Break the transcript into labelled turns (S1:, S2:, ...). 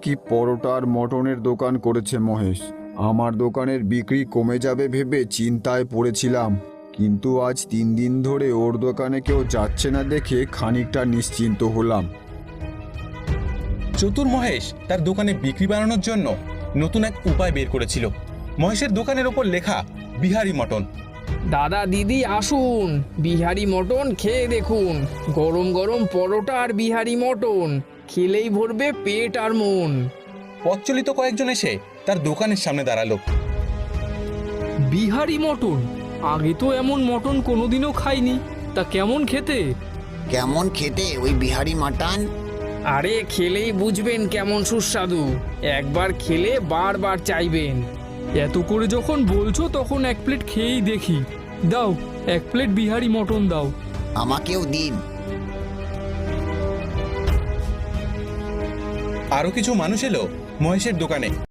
S1: কি পরোটা আর মটনের দোকান করেছে মহেশ। আমার দোকানের বিক্রি কমে যাবে ভেবে চিন্তায় পড়েছিলাম, কিন্তু আজ 3 দিন ধরে ওর দোকানে কেউ যাচ্ছে না দেখে খানিকটা নিশ্চিন্ত হলাম।
S2: চতুর মহেশ তার দোকানে বিক্রি বাড়ানোর জন্য নতুন এক উপায় বের করেছিল। মহেশের দোকানের ওপর লেখা বিহারি মটন।
S3: দাদা দিদি আসুন, বিহারি মটন খেয়ে দেখুন। গরম গরম পরোটা আর বিহারি মটন খেলেই ভরবে পেট আর মন।
S2: পথচলিত কয়েকজন এসে তার দোকানের সামনে দাঁড়ালো।
S4: বিহারি মটন? আগে তো এমন মটন কোনোদিনও খাইনি। তা কেমন খেতে?
S5: কেমন খেতে ওই বিহারি মাটন?
S3: আরে খেলেই বুঝবেন কেমন সুস্বাদু। একবার খেলে বারবার চাইবেন।
S4: এত করে যখন বলছো তখন এক প্লেট খেয়েই দেখি। দাও, এক প্লেট বিহারি মটন দাও।
S5: আমাকেও দিন।
S2: আরো কিছু মানুষ এলো মহেশের দোকানে।